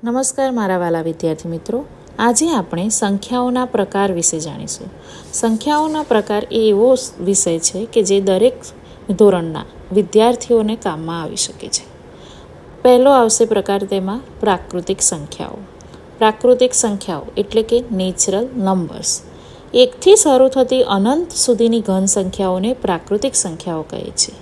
નમસ્કાર મારા વાલા વિદ્યાર્થી મિત્રો, આજે આપણે સંખ્યાઓના પ્રકાર વિશે જાણીશું. સંખ્યાઓના પ્રકાર એ એવો વિષય છે કે જે દરેક ધોરણના વિદ્યાર્થીઓને કામમાં આવી શકે છે. પહેલો આવશે પ્રકાર, તેમાં પ્રાકૃતિક સંખ્યાઓ. પ્રાકૃતિક સંખ્યાઓ એટલે કે નેચરલ નંબર્સ. એકથી શરૂ થતી અનંત સુધીની ઘન સંખ્યાઓને પ્રાકૃતિક સંખ્યાઓ કહે છે.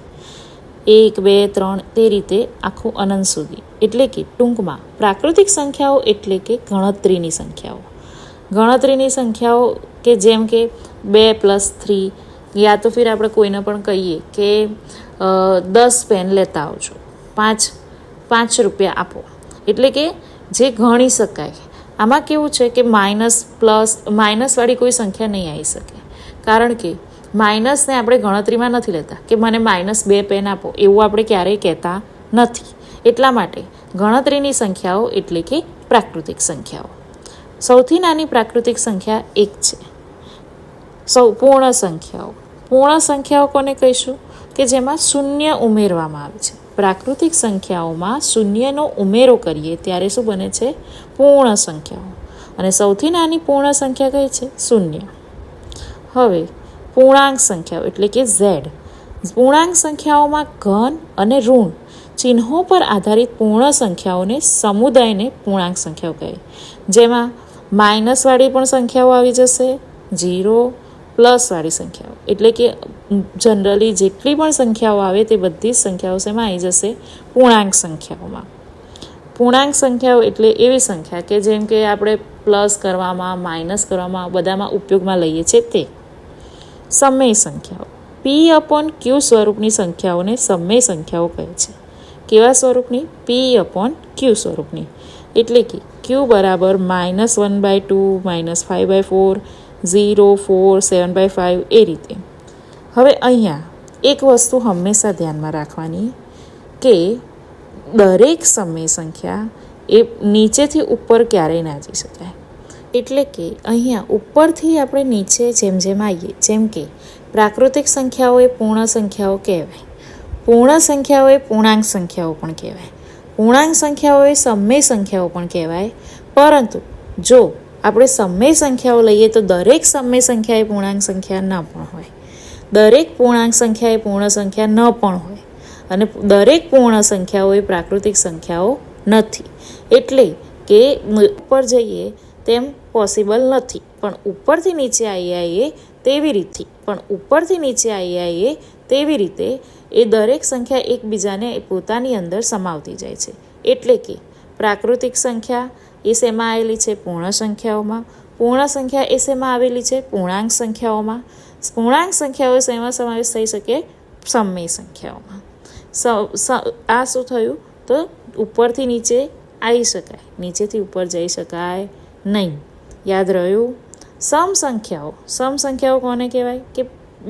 1, 2, 3 તે રીતે આખું અનંત સુધી. એટલે કે ટૂંકમાં પ્રાકૃતિક સંખ્યાઓ એટલે કે ગણતરીની સંખ્યાઓ. ગણતરીની સંખ્યાઓ કે જેમ કે 2 + 3, યા તો ફિર આપણે કોઈને પણ કહીએ કે 10 પેન લેતા આવજો, 5 રૂપિયા આપો, એટલે કે જે ગણી શકાય. આમાં કેવું છે કે માઇનસવાળી કોઈ સંખ્યા નહીં આવી શકે, કારણ કે માઇનસને આપણે ગણતરીમાં નથી લેતા કે મને -2 પેન આપો, એવું આપણે ક્યારેય કહેતા નથી. એટલા માટે ગણતરીની સંખ્યાઓ એટલે કે પ્રાકૃતિક સંખ્યાઓ. સૌથી નાની પ્રાકૃતિક સંખ્યા 1 છે. પૂર્ણ સંખ્યાઓ. પૂર્ણ સંખ્યાઓ કોને કહીશું? કે જેમાં શૂન્ય ઉમેરવામાં આવે છે. પ્રાકૃતિક સંખ્યાઓમાં શૂન્યનો ઉમેરો કરીએ ત્યારે શું બને છે? પૂર્ણ સંખ્યાઓ. અને સૌથી નાની પૂર્ણ સંખ્યા કઈ છે? 0. હવે પૂર્ણાંક સંખ્યાઓ એટલે કે Z. પૂર્ણાંક સંખ્યાઓમાં ઘન અને ઋણ ચિહ્નો પર આધારિત પૂર્ણ સંખ્યાઓને સમુદાયને પૂર્ણાંક સંખ્યાઓ કહે. જેમાં માઇનસવાળી પણ સંખ્યાઓ આવી જશે, 0 પ્લસવાળી સંખ્યાઓ, એટલે કે જનરલી જેટલી પણ સંખ્યાઓ આવે તે બધી જ સંખ્યાઓ શેમાં આવી જશે? પૂર્ણાંક સંખ્યાઓમાં. પૂર્ણાંક સંખ્યાઓ એટલે એવી સંખ્યા કે જેમ કે આપણે પ્લસ કરવામાં, માઇનસ કરવામાં બધામાં ઉપયોગમાં લઈએ છીએ તે. સમય સંખ્યાઓ. P/Q સ્વરૂપની સંખ્યાઓને સમય સંખ્યાઓ કહે છે. કેવા સ્વરૂપની? P/Q સ્વરૂપની. એટલે કે Q બરાબર -1/2, -5/4, 0, 4, 7/5 એ રીતે. હવે અહીંયા એક વસ્તુ હંમેશા ધ્યાનમાં રાખવાની કે દરેક સમય સંખ્યા એ નીચેથી ઉપર ક્યારેય ના જઈ શકાય. એટલે કે અહીંયા ઉપરથી આપણે નીચે જેમ જેમ આવીએ, જેમ કે પ્રાકૃતિક સંખ્યાઓ એ પૂર્ણ સંખ્યાઓ કહેવાય, પૂર્ણ સંખ્યાઓ એ પૂર્ણાંક સંખ્યાઓ પણ કહેવાય, પૂર્ણાંક સંખ્યાઓ એ સમય સંખ્યાઓ પણ કહેવાય. પરંતુ જો આપણે સમય સંખ્યાઓ લઈએ તો દરેક સમય સંખ્યા એ પૂર્ણાંક સંખ્યા ન પણ હોય, દરેક પૂર્ણાંક સંખ્યા એ પૂર્ણ સંખ્યા ન પણ હોય, અને દરેક પૂર્ણ સંખ્યાઓ એ પ્રાકૃતિક સંખ્યાઓ નથી. એટલે કે ઉપર જઈએ તેમ પોસિબલ નથી, પણ ઉપરથી નીચે આવીએ તેવી રીતે એ દરેક સંખ્યા એકબીજાને પોતાની અંદર સમાવતી જાય છે. એટલે કે પ્રાકૃતિક સંખ્યા એ શેમાં આવેલી છે? પૂર્ણ સંખ્યાઓમાં. પૂર્ણ સંખ્યા એ શેમાં આવેલી છે? પૂર્ણાંક સંખ્યાઓમાં. પૂર્ણાંક સંખ્યાઓ શેમાં સમાવેશ થઈ શકે? સમય સંખ્યાઓમાં. આ શું થયું? તો ઉપરથી નીચે આવી શકાય, નીચેથી ઉપર જઈ શકાય નહીં. યાદ રહ્યું? સમસંખ્યાઓ. સમસંખ્યાઓ કોને કહેવાય? કે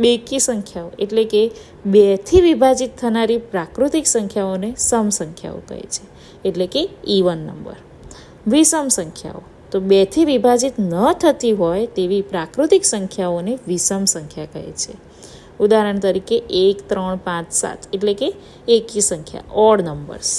બેકી સંખ્યાઓ, એટલે કે 2થી વિભાજિત થનારી પ્રાકૃતિક સંખ્યાઓને સમસંખ્યાઓ કહે છે, એટલે કે ઇવન નંબર. વિષમ સંખ્યાઓ. તો 2થી વિભાજિત ન થતી હોય તેવી પ્રાકૃતિક સંખ્યાઓને વિષમ સંખ્યા કહે છે. ઉદાહરણ તરીકે 1, 3, 5, 7 એટલે કે એકી સંખ્યા, ઓડ નંબર્સ.